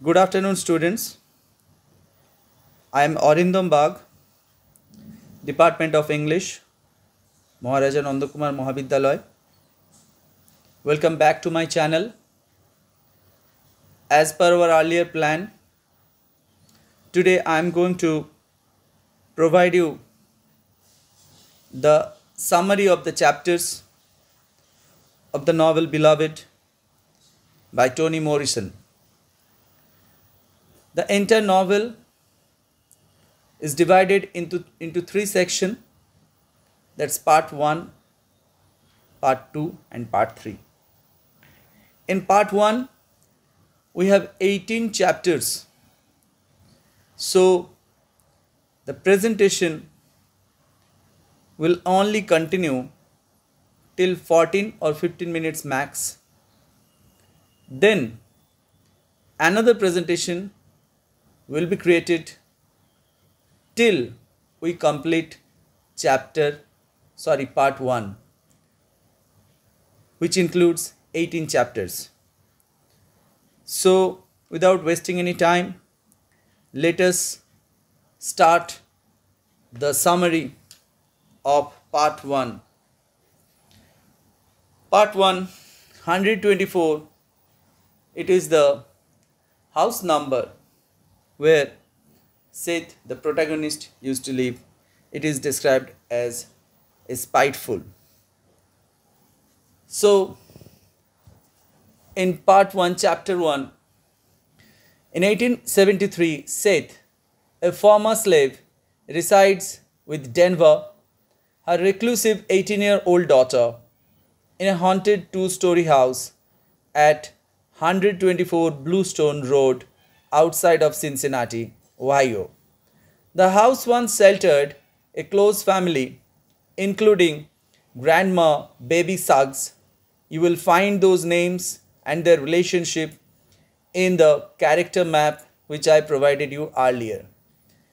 Good afternoon, students. I am Arindam Bagh, Department of English, Maharaja Nandakumar Mahavidyalaya. Welcome back to my channel. As per our earlier plan, today I am going to provide you the summary of the chapters of the novel Beloved by Toni Morrison. The entire novel is divided into three sections. That's part 1, part 2 and part 3. In part 1, we have 18 chapters. So, the presentation will only continue till 14 or 15 minutes max. Then, another presentation will be created till we complete part 1, which includes 18 chapters. So, without wasting any time, let us start the summary of part 1. Part 1, 124, it is the house number where Seth, the protagonist, used to live. It is described as spiteful. So, in part 1, chapter 1, in 1873, Seth, a former slave, resides with Denver, her reclusive 18-year-old daughter, in a haunted two-story house at 124 Bluestone Road outside of Cincinnati, Ohio. The house once sheltered a close family, including Grandma Baby Suggs. You will find those names and their relationship in the character map which I provided you earlier.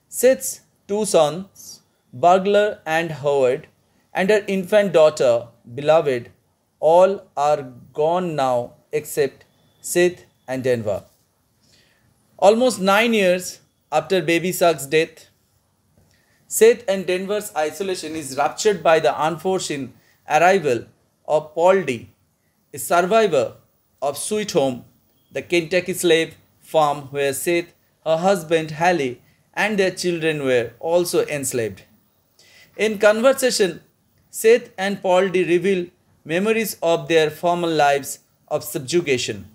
Seth's two sons, Burglar and Howard, and her infant daughter, Beloved, all are gone now except Seth and Denver. Almost 9 years after Baby Suggs' death, Seth and Denver's isolation is ruptured by the unforeseen arrival of Paul D., a survivor of Sweet Home, the Kentucky slave farm where Seth, her husband Hallie, and their children were also enslaved. In conversation, Seth and Paul D. reveal memories of their former lives of subjugation,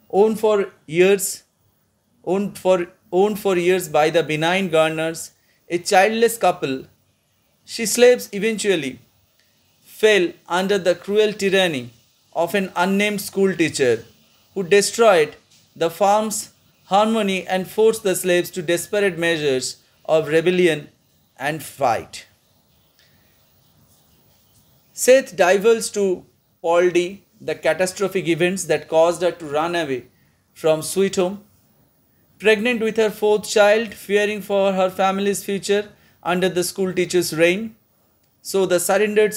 owned for years by the benign Garners, a childless couple. She slaves eventually fell under the cruel tyranny of an unnamed school teacher who destroyed the farm's harmony and forced the slaves to desperate measures of rebellion and fight. Seth divulges to Paul D. the catastrophic events that caused her to run away from Sweet Home. Pregnant with her fourth child, fearing for her family's future under the school teacher's reign, so the surrendered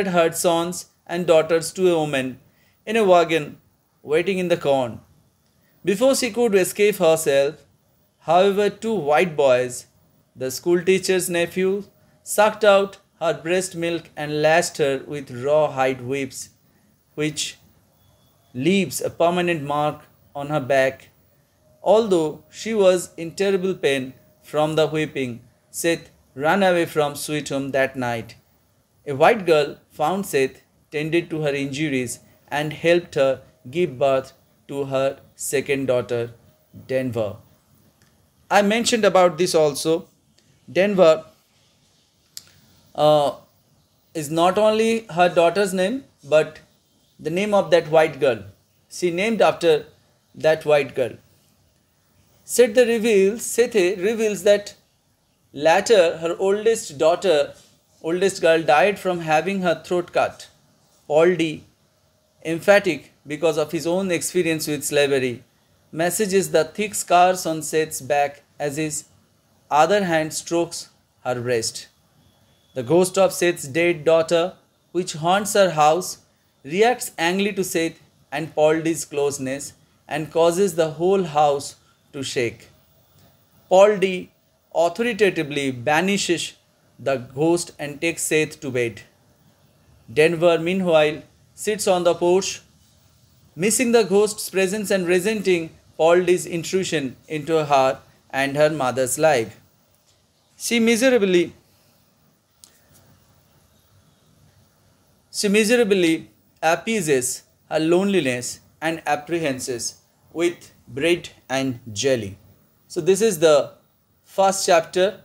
her sons and daughters to a woman in a wagon waiting in the corn. Before she could escape herself, however, two white boys, the school teacher's nephews, sucked out her breast milk and lashed her with rawhide whips, which leaves a permanent mark on her back. Although she was in terrible pain from the whipping, Seth ran away from Sweet Home that night. A white girl found Seth, tended to her injuries, and helped her give birth to her second daughter, Denver. I mentioned about this also. Denver is not only her daughter's name, but the name of that white girl. She named after that white girl. Seth reveals that later her oldest girl died from having her throat cut. Paul D., emphatic because of his own experience with slavery, messages the thick scars on Seth's back as his other hand strokes her breast. The ghost of Seth's dead daughter, which haunts her house, reacts angrily to Seth and Paul D's closeness and causes the whole house to shake. Paul D authoritatively banishes the ghost and takes Seth to bed. Denver, meanwhile, sits on the porch, missing the ghost's presence and resenting Paul D's intrusion into her and her mother's life. She miserably appeases her loneliness and apprehensions with bread and jelly. So this is the first chapter,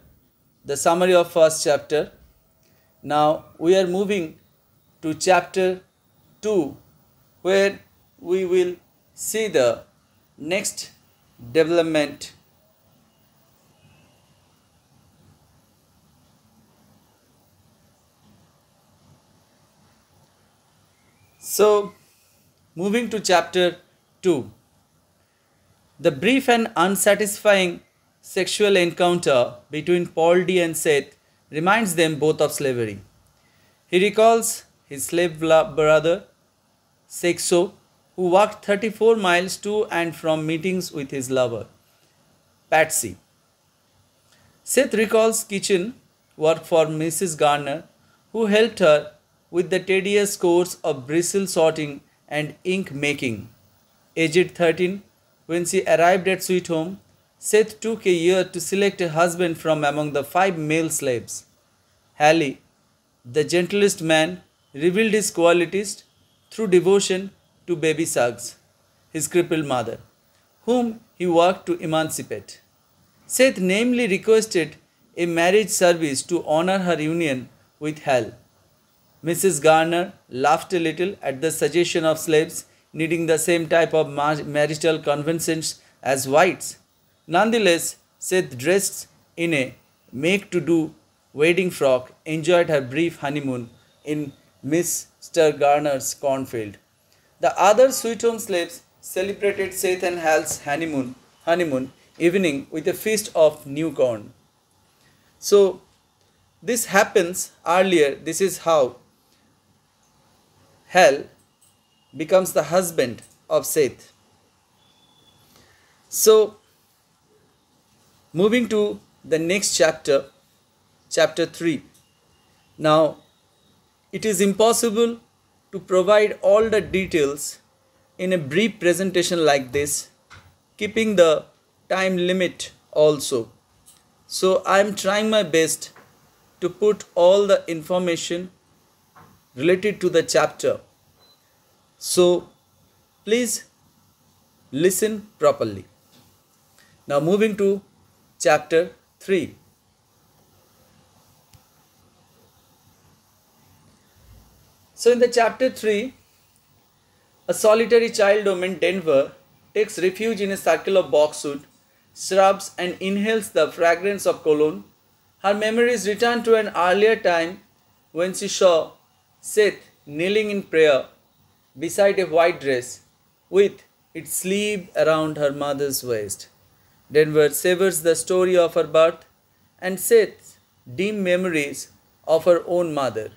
the summary of first chapter. Now we are moving to chapter 2, where we will see the next development. So, moving to chapter 2, the brief and unsatisfying sexual encounter between Paul D and Seth reminds them both of slavery. He recalls his slave brother, Sexo, who walked 34 miles to and from meetings with his lover, Patsy. Seth recalls kitchen work for Mrs. Garner, who helped her with the tedious course of bristle sorting and ink making. Aged 13, when she arrived at Sweet Home, Seth took a year to select a husband from among the 5 male slaves. Halley, the gentlest man, revealed his qualities through devotion to baby Suggs, his crippled mother, whom he worked to emancipate. Seth namely requested a marriage service to honor her union with Hal. Mrs. Garner laughed a little at the suggestion of slaves needing the same type of marital conventions as whites. Nonetheless, Seth, dressed in a make-to-do wedding frock, enjoyed her brief honeymoon in Mr. Garner's cornfield. The other Sweet Home slaves celebrated Seth and Hal's honeymoon evening with a feast of new corn. So, this happens earlier. This is how Hal becomes the husband of Seth. So, moving to the next chapter, chapter 3. Now, it is impossible to provide all the details in a brief presentation like this, keeping the time limit also. So, I am trying my best to put all the information related to the chapter. So, please listen properly. Now, moving to chapter 3. So, in the chapter 3, a solitary child woman, Denver, takes refuge in a circle of boxwood, shrubs, and inhales the fragrance of cologne. Her memories return to an earlier time when she saw Seth kneeling in prayer beside a white dress with its sleeve around her mother's waist. Denver savors the story of her birth and Seth's dim memories of her own mother,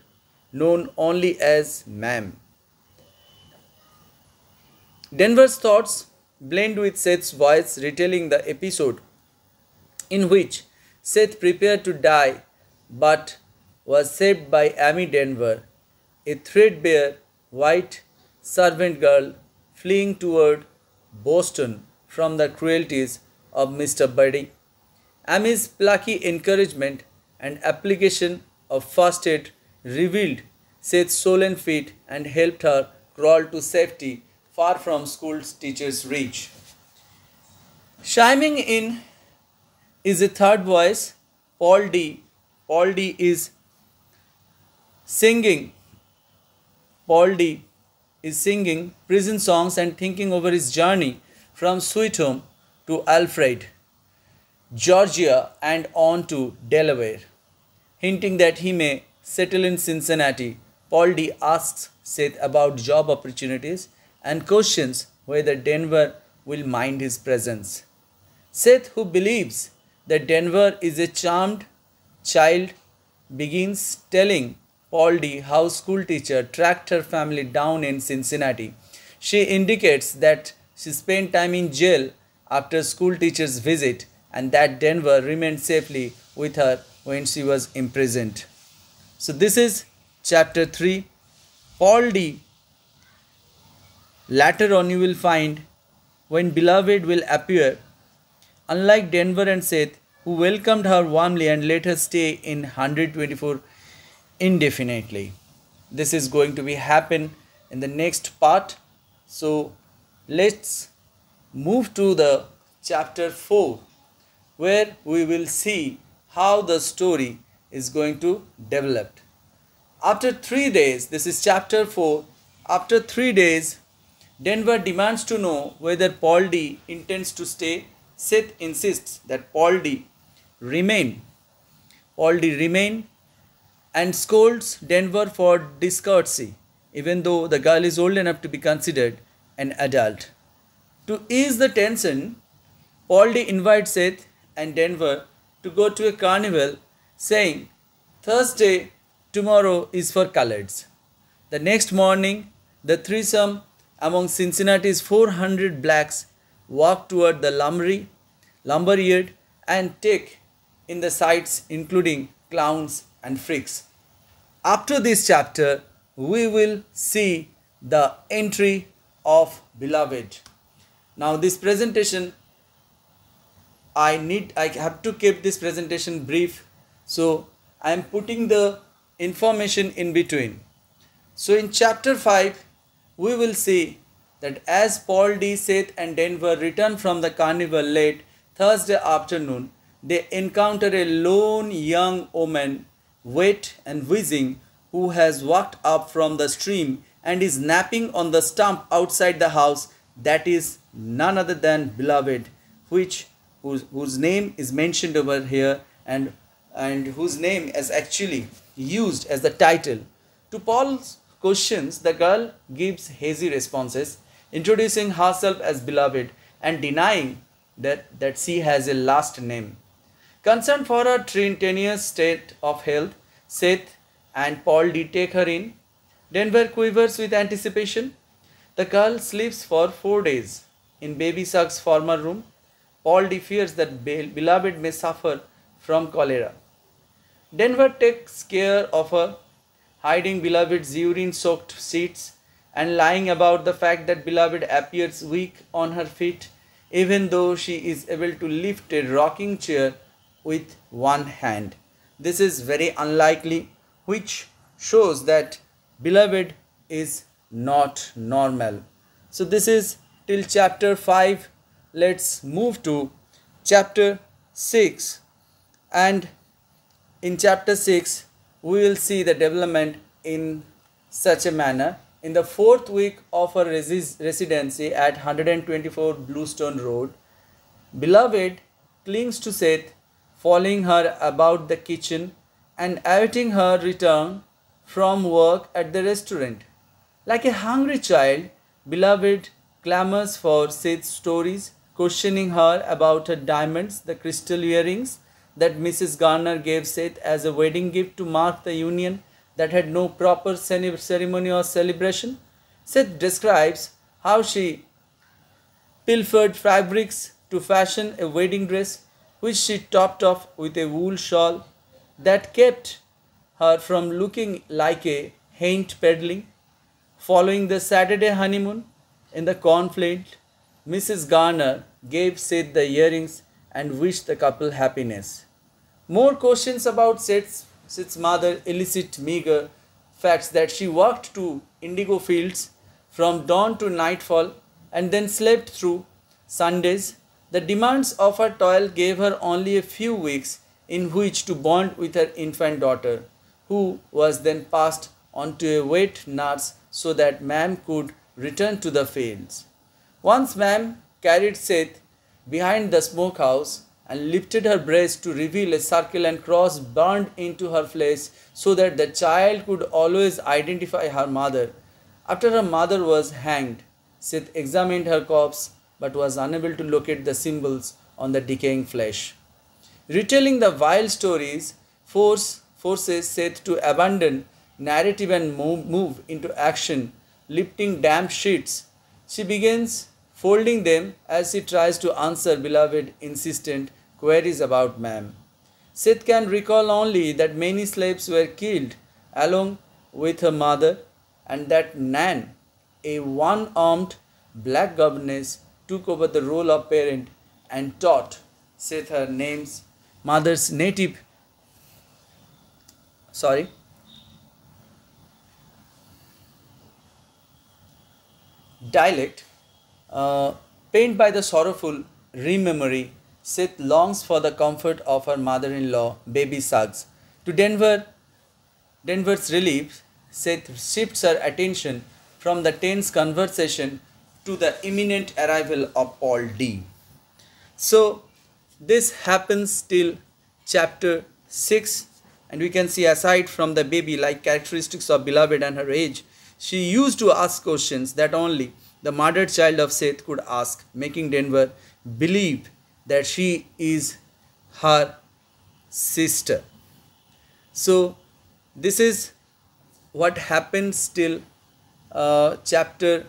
known only as Ma'am. Denver's thoughts blend with Seth's voice retelling the episode in which Seth prepared to die but was saved by Amy Denver, a threadbare white servant girl fleeing toward Boston from the cruelties of Mr. Buddy. Amy's plucky encouragement and application of first aid revealed Seth's swollen feet and helped her crawl to safety far from school teachers' reach. Chiming in is a third voice, Paul D. Paul D is singing prison songs and thinking over his journey from Sweet Home to Alfred, Georgia, and on to Delaware. Hinting that he may settle in Cincinnati, Paul D asks Seth about job opportunities and questions whether Denver will mind his presence. Seth, who believes that Denver is a charmed child, begins telling Paul D how schoolteacher tracked her family down in Cincinnati. She indicates that she spent time in jail after school teacher's visit, and that Denver remained safely with her when she was imprisoned. So this is chapter 3. Paul D. Later on you will find when beloved will appear, unlike Denver and Seth, who welcomed her warmly and let her stay in 124 indefinitely. This is going to be happen in the next part. So let's move to the chapter 4, where we will see how the story is going to develop. After 3 days, this is chapter 4, after 3 days, Denver demands to know whether Paul D intends to stay. Seth insists that Paul D remain and scolds Denver for discourtesy, even though the girl is old enough to be considered an adult. To ease the tension, Paul D invites Seth and Denver to go to a carnival, saying, "Thursday, tomorrow is for coloreds." The next morning, the threesome among Cincinnati's 400 blacks walk toward the lumberyard and take in the sights including clowns and freaks. After this chapter, we will see the entry of beloved. Now this presentation, I have to keep this presentation brief, so I am putting the information in between. So in chapter 5, we will see that as Paul D, Seth and Denver return from the carnival late Thursday afternoon, they encounter a lone young woman, wet and wheezing, who has walked up from the stream and is napping on the stump outside the house. That is none other than beloved, whose name is mentioned over here and whose name is actually used as the title. To Paul's questions, the girl gives hazy responses, introducing herself as beloved and denying that she has a last name. Concerned for her tenuous state of health, Seth and Paul D take her in. Denver quivers with anticipation. The girl sleeps for 4 days in Baby Suck's former room. Paul D fears that beloved may suffer from cholera. Denver takes care of her, hiding beloved's urine-soaked sheets and lying about the fact that beloved appears weak on her feet, even though she is able to lift a rocking chair with one hand. This is very unlikely, which shows that beloved is not normal. So this is till chapter 5. Let's move to chapter 6, and in chapter 6 we will see the development in such a manner. In the 4th week of her residency at 124 Bluestone Road, beloved clings to Seth, following her about the kitchen and awaiting her return from work at the restaurant. Like a hungry child, beloved clamors for Seth's stories, questioning her about her diamonds, the crystal earrings that Mrs. Garner gave Seth as a wedding gift to mark the union that had no proper ceremony or celebration. Seth describes how she pilfered fabrics to fashion a wedding dress, which she topped off with a wool shawl that kept her from looking like a haint peddling. Following the Saturday honeymoon in the cornfield, Mrs. Garner gave Seth the earrings and wished the couple happiness. More questions about Seth's mother elicit meager facts that she walked to indigo fields from dawn to nightfall and then slept through Sundays. The demands of her toil gave her only a few weeks in which to bond with her infant daughter, who was then passed on to a wet nurse so that Ma'am could return to the fields. Once Ma'am carried Seth behind the smokehouse and lifted her breast to reveal a circle and cross burned into her flesh so that the child could always identify her mother. After her mother was hanged, Seth examined her corpse but was unable to locate the symbols on the decaying flesh. Retelling the vile stories forces Seth to abandon narrative and move into action. Lifting damp sheets, she begins folding them as she tries to answer beloved insistent queries about ma'am. Seth can recall only that many slaves were killed along with her mother, and that Nan, a one-armed black governess, took over the role of parent and taught Seth her mother's native dialect. Pained by the sorrowful rememory, Seth longs for the comfort of her mother-in-law, baby Suggs. To Denver's relief, Seth shifts her attention from the tense conversation to the imminent arrival of Paul D. So, this happens till chapter 6, and we can see aside from the baby like characteristics of beloved and her age, she used to ask questions that only the murdered child of Seth could ask, making Denver believe that she is her sister. So, this is what happens till chapter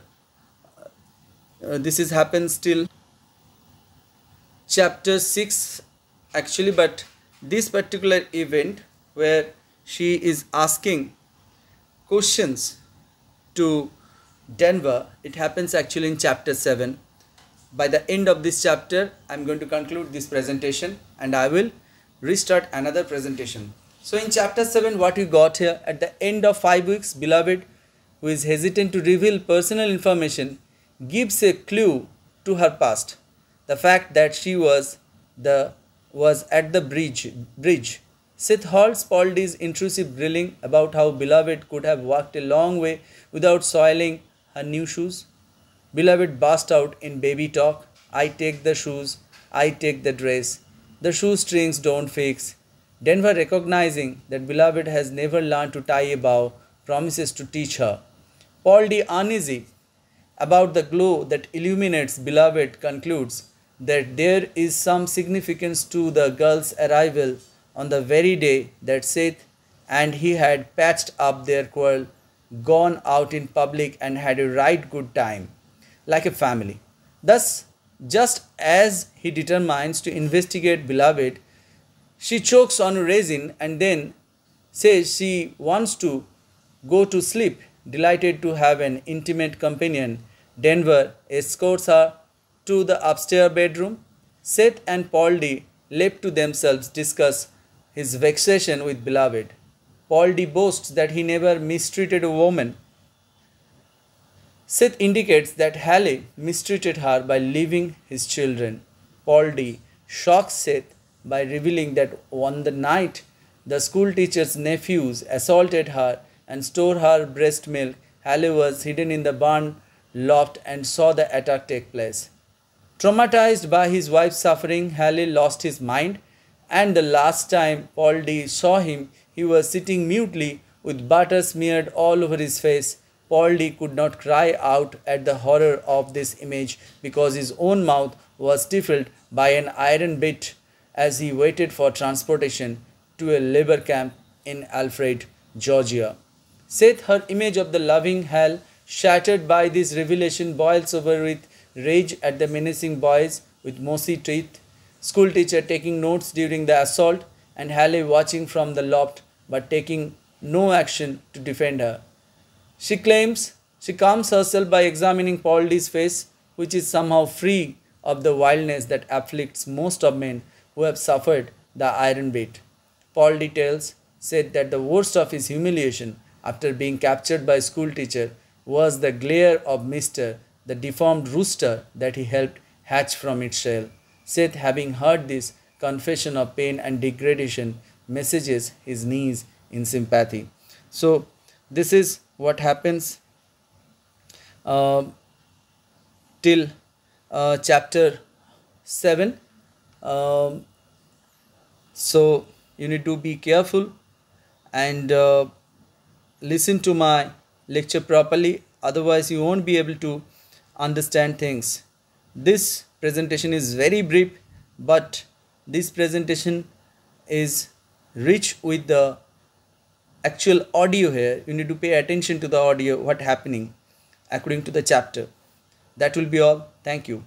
6 actually, but this particular event where she is asking questions to Denver, it happens actually in chapter 7. By the end of this chapter, I am going to conclude this presentation and I will restart another presentation. So in chapter 7, what we got here, at the end of 5 weeks, beloved, who is hesitant to reveal personal information, gives a clue to her past. The fact that she was at the bridge. Seth halts Paul D's intrusive grilling about how beloved could have walked a long way without soiling her new shoes. Beloved burst out in baby talk. I take the shoes, I take the dress. The shoestrings don't fix. Denver, recognizing that beloved has never learned to tie a bow, promises to teach her. Paul D, uneasy about the glow that illuminates beloved, concludes that there is some significance to the girl's arrival on the very day that Seth and he had patched up their quarrel, gone out in public and had a right good time, like a family. Thus, just as he determines to investigate beloved, she chokes on resin and then says she wants to go to sleep. Delighted to have an intimate companion, Denver escorts her to the upstairs bedroom. Seth and Paul D, left to themselves, discuss his vexation with beloved. Paul D boasts that he never mistreated a woman. Seth indicates that Hallie mistreated her by leaving his children. Paul D shocks Seth by revealing that on the night the school teacher's nephews assaulted her and stole her breast milk, Hallie was hidden in the barn loft and saw the attack take place. Traumatized by his wife's suffering, Hallie lost his mind, and the last time Paul D saw him, he was sitting mutely with butter smeared all over his face. Paul D could not cry out at the horror of this image because his own mouth was stifled by an iron bit as he waited for transportation to a labor camp in Alfred, Georgia. Seth, her image of the loving Hal, shattered by this revelation, boils over with rage at the menacing boys with mossy teeth, schoolteacher taking notes during the assault, and Hallie watching from the loft but taking no action to defend her. She claims she calms herself by examining Paul D's face, which is somehow free of the wildness that afflicts most of men who have suffered the iron bit. Paul D tells said that the worst of his humiliation after being captured by a schoolteacher was the glare of Mr. the deformed rooster that he helped hatch from its shell. Seth, having heard this confession of pain and degradation, messages his knees in sympathy. So, this is what happens till chapter 7. So, you need to be careful and listen to my lecture properly, otherwise you won't be able to understand things. This presentation is very brief, but this presentation is rich with the actual audio here. You need to pay attention to the audio, what happening according to the chapter. That will be all. Thank you.